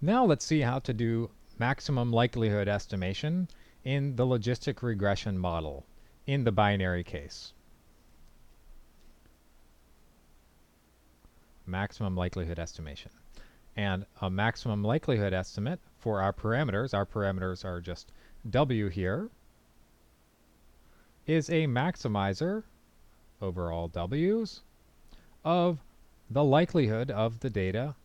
Now let's see how to do maximum likelihood estimation in the logistic regression model in the binary case. Maximum likelihood estimation. And a maximum likelihood estimate for our parameters are just W here, is a maximizer over all W's of the likelihood of the data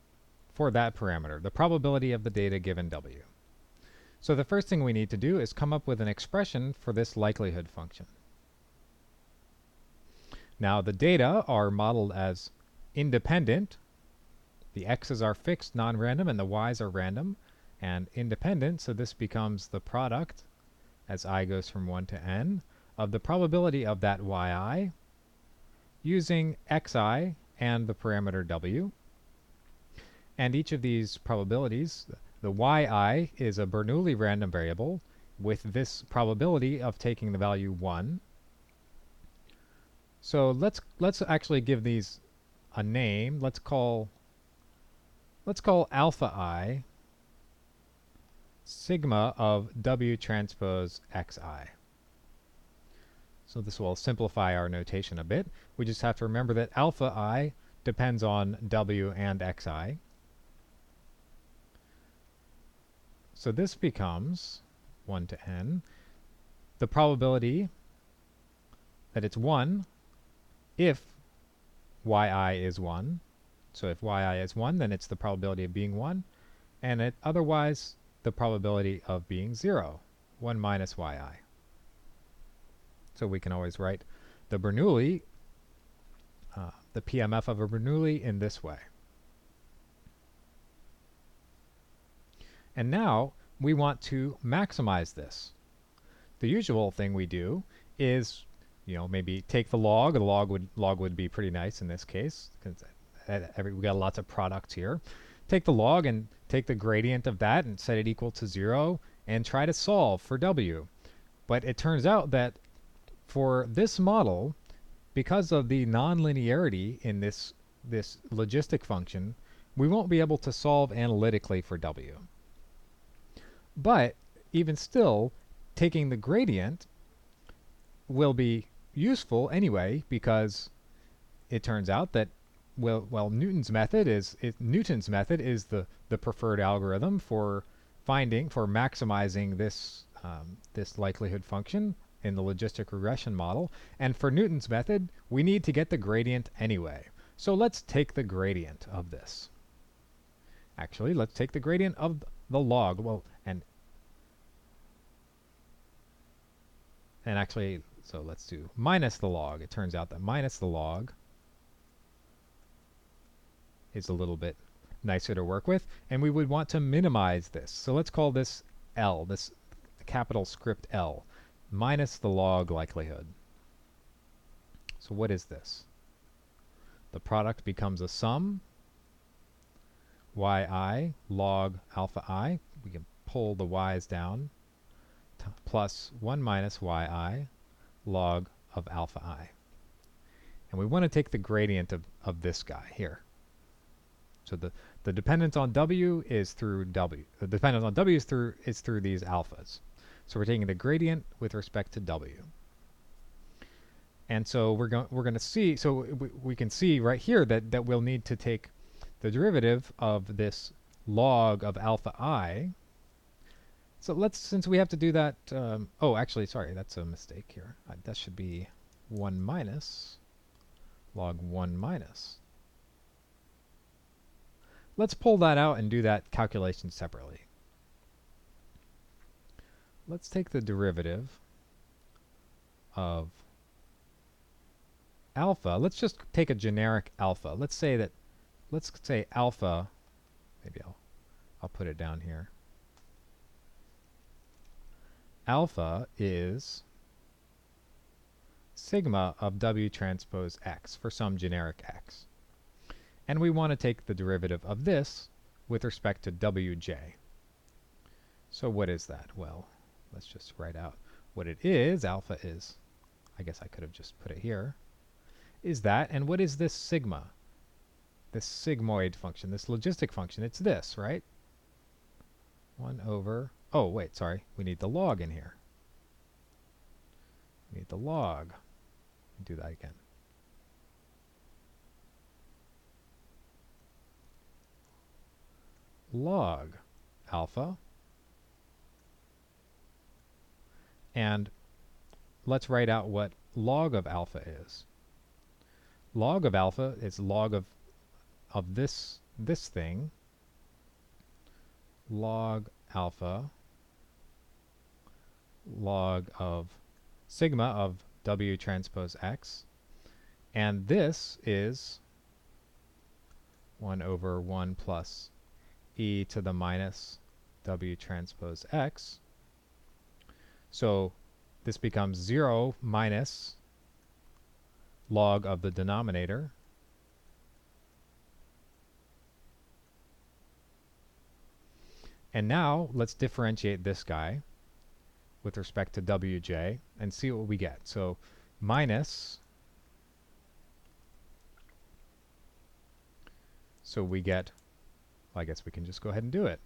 for that parameter, the probability of the data given W. So the first thing we need to do is come up with an expression for this likelihood function. Now the data are modeled as independent. The x's are fixed, non-random, and the y's are random and independent, so this becomes the product, as I goes from 1 to n, of the probability of that yi using xi and the parameter w. And each of these probabilities, the yi is a Bernoulli random variable with this probability of taking the value 1. So let's actually give these a name. Let's call alpha I sigma of W transpose xi. So this will simplify our notation a bit. We just have to remember that alpha I depends on W and xi. So this becomes 1 to n. The probability that it's 1 if yi is 1. So if yi is 1, then it's the probability of being 1. And otherwise, the probability of being 0, 1 minus yi. So we can always write the Bernoulli, the PMF of a Bernoulli in this way. And now we want to maximize this. The usual thing we do is, maybe take the log. The log would be pretty nice in this case, because we got lots of products here. Take the log and take the gradient of that and set it equal to 0 and try to solve for W. But it turns out that for this model, because of the nonlinearity in this logistic function, we won't be able to solve analytically for W. But even still, taking the gradient will be useful anyway, because it turns out that Newton's method is the preferred algorithm for maximizing this likelihood function in the logistic regression model. And for Newton's method, we need to get the gradient anyway. So let's take the gradient of this. Actually, let's take the gradient of the log. Well, and actually, so let's do minus the log. It turns out that minus the log is a little bit nicer to work with, and we would want to minimize this. So let's call this L, this capital script L, minus the log likelihood. So what is this? The product becomes a sum, yi log alpha I. We can pull the y's down, plus 1 minus yi log of alpha I. And we want to take the gradient of this guy here. So the dependence on W is through W. The dependence on W is through these alphas. So we're taking the gradient with respect to W. And so we're going to see, so we can see right here that we'll need to take the derivative of this log of alpha I. So since we have to do that, oh, actually, sorry, that's a mistake here. That should be 1 minus log 1 minus. Let's pull that out and do that calculation separately. Let's take the derivative of alpha. Let's just take a generic alpha. Let's say alpha, maybe I'll put it down here. Alpha is sigma of W transpose x for some generic x. And we want to take the derivative of this with respect to Wj. So what is that? Well, let's just write out what it is. Alpha is, I guess I could have just put it here, is that. And what is this sigma? This sigmoid function, this logistic function? It's this, right? 1 over, oh wait, sorry, we need the log in here. We need the log. Do that again. Log alpha. And let's write out what log of alpha is. Log of alpha is log of this thing. Log alpha, log of sigma of W transpose X. And this is 1 over 1 plus e to the minus W transpose X. So this becomes 0 minus log of the denominator. And now let's differentiate this guy with respect to Wj and see what we get. So minus, so we get, well, I guess we can just go ahead and do it.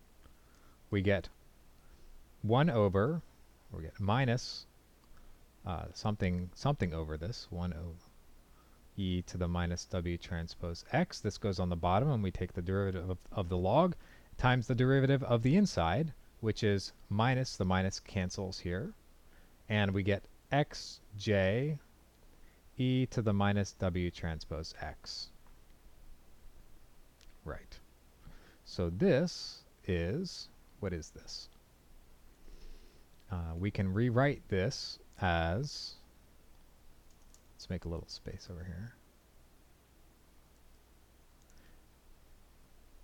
We get 1 over, or we get minus something over this, 1 over e to the minus W transpose X. This goes on the bottom, and we take the derivative of the log times the derivative of the inside, which is minus, the minus cancels here, and we get xj e to the minus W transpose X. Right. So this is, what is this? We can rewrite this as, let's make a little space over here.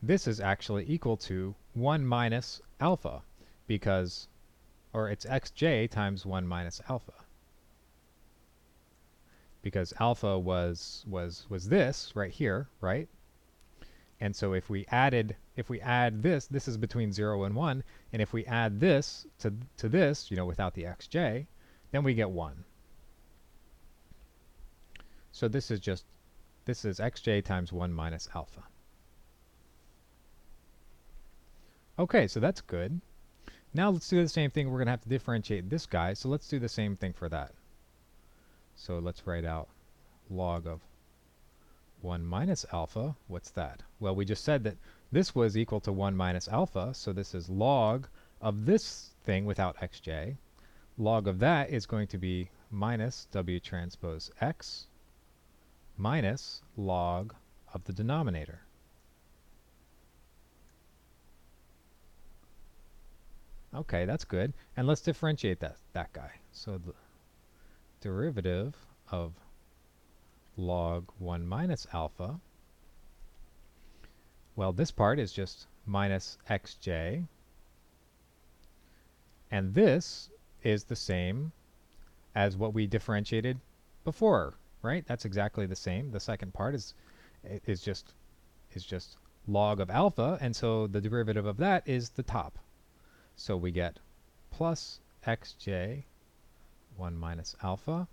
This is actually equal to 1 minus alpha, because, or it's xj times 1 minus alpha. Because alpha was this right here, right? And so if we add this is between 0 and 1, and if we add this to this, you know, without the xj, then we get 1. So this is xj times 1 minus alpha. Okay, so that's good. Now let's do the same thing. We're going to have to differentiate this guy, so let's do the same thing for that. So let's write out log of 1 minus alpha. What's that? Well, we just said that this was equal to 1 minus alpha, so this is log of this thing without xj. Log of that is going to be minus W transpose X minus log of the denominator. Okay, that's good. And let's differentiate that guy. So the derivative of log 1 minus alpha, well, this part is just minus xj. And this is the same as what we differentiated before, right? That's exactly the same. The second part is just log of alpha, and so the derivative of that is the top. So we get plus xj 1 minus alpha,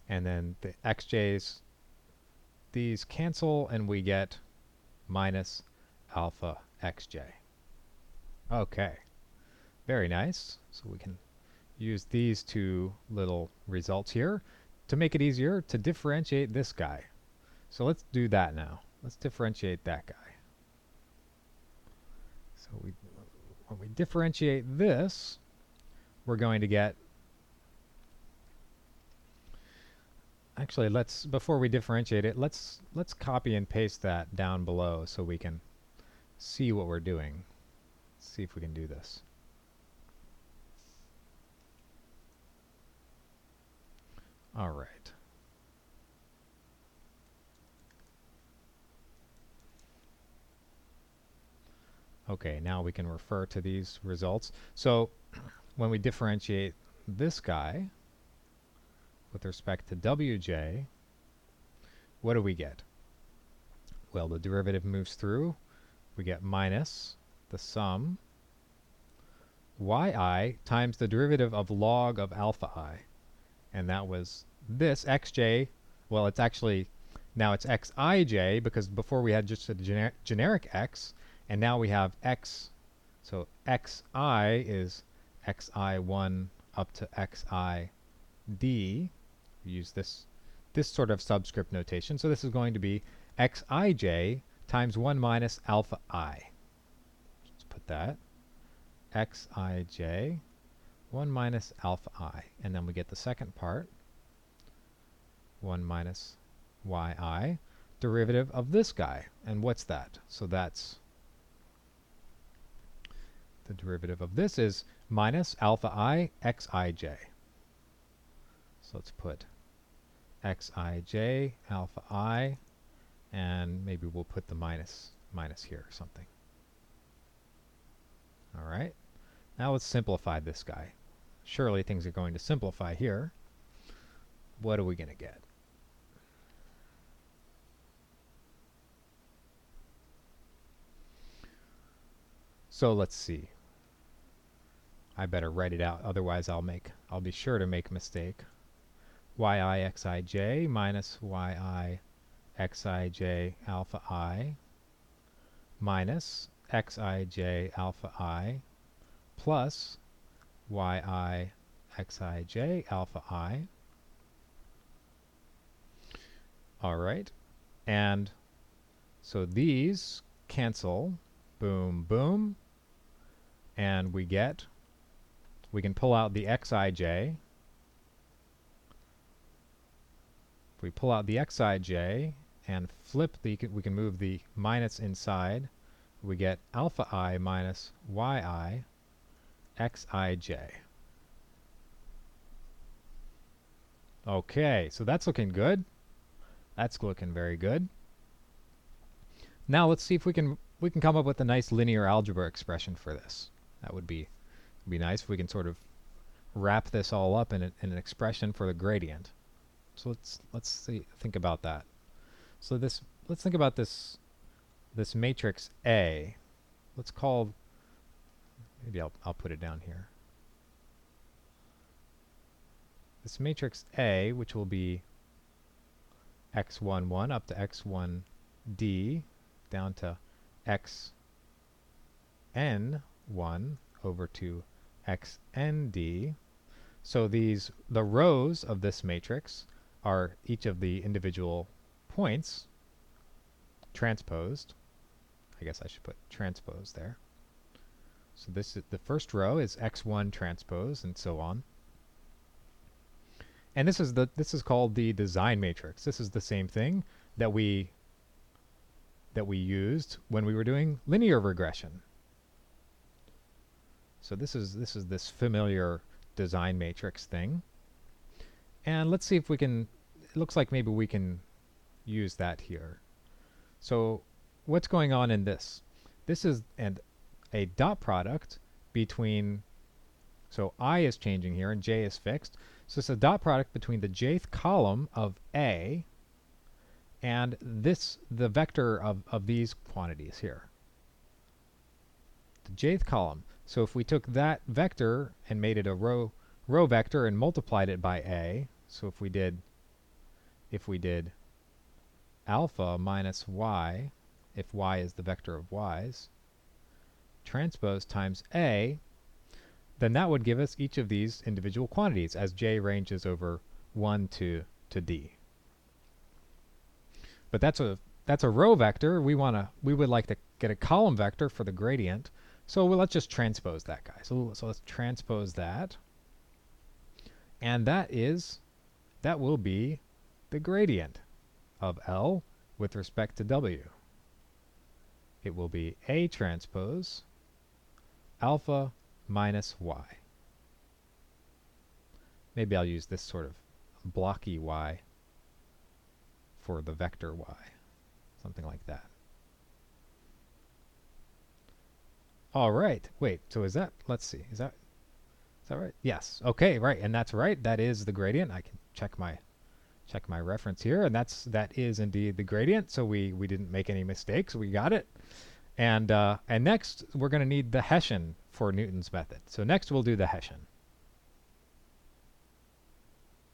and then the xj's, these cancel, and we get minus alpha xj. Okay, very nice. So we can use these two little results here to make it easier to differentiate this guy. So let's do that now. Let's differentiate that guy. So when we differentiate this, we're going to get, actually, before we differentiate it, let's copy and paste that down below so we can see what we're doing. Let's see if we can do this. All right. Okay, now we can refer to these results. So when we differentiate this guy with respect to Wj, what do we get? Well, the derivative moves through. We get minus the sum yi times the derivative of log of alpha I. And that was this xj. Well, it's actually, now it's xij, because before we had just a generic x, And now we have x. So xi is xi1 up to xid. We use this sort of subscript notation. So this is going to be xij times 1 minus alpha I. Let's put that. xij 1 minus alpha I. And then we get the second part. 1 minus yi, derivative of this guy. And what's that? So that's the derivative of this is minus alpha I xij. So let's put xij alpha I, and maybe we'll put the minus here or something. All right. Now let's simplify this guy. Surely things are going to simplify here. What are we going to get? So let's see. I better write it out, otherwise I'll be sure to make a mistake. Yi xij minus yi xij alpha I minus xij alpha I plus yi xij alpha I. All right. And so these cancel. Boom, boom. And we can pull out the xij. If we pull out the xij and flip we can move the minus inside, we get alpha I minus yi xij. Okay, so that's looking good. That's looking very good. Now let's see if we can come up with a nice linear algebra expression for this. That would be nice if we can sort of wrap this all up in an expression for the gradient. So let's think about that. So let's think about this matrix A. Let's call, maybe I'll put it down here. This matrix A, which will be x11 up to x1d down to xn1 over to xnd. So the rows of this matrix are each of the individual points transposed. I guess I should put transpose there. So this is the first row is x1 transpose and so on. And this is called the design matrix. This is the same thing that we used when we were doing linear regression. So this is this familiar design matrix thing. And let's see if we can, it looks like maybe we can use that here. So what's going on in this? This is a dot product between, so I is changing here and j is fixed. So it's a dot product between the jth column of A and the vector of these quantities here. The jth column. So if we took that vector and made it a row vector and multiplied it by A, so if we did alpha minus y, if y is the vector of y's, transpose times A, then that would give us each of these individual quantities as j ranges over 1 to d. But that's a row vector. We would like to get a column vector for the gradient. So let's just transpose that guy. So let's transpose that. And that will be the gradient of L with respect to W. It will be A transpose alpha minus y. Maybe I'll use this sort of blocky y for the vector y. Something like that. All right. Wait, so is that, let's see, is that right? Yes. Okay, right. And that's right. That is the gradient. I can check my reference here, and that is indeed the gradient. So we didn't make any mistakes. We got it. And next we're going to need the Hessian for Newton's method. So next we'll do the Hessian.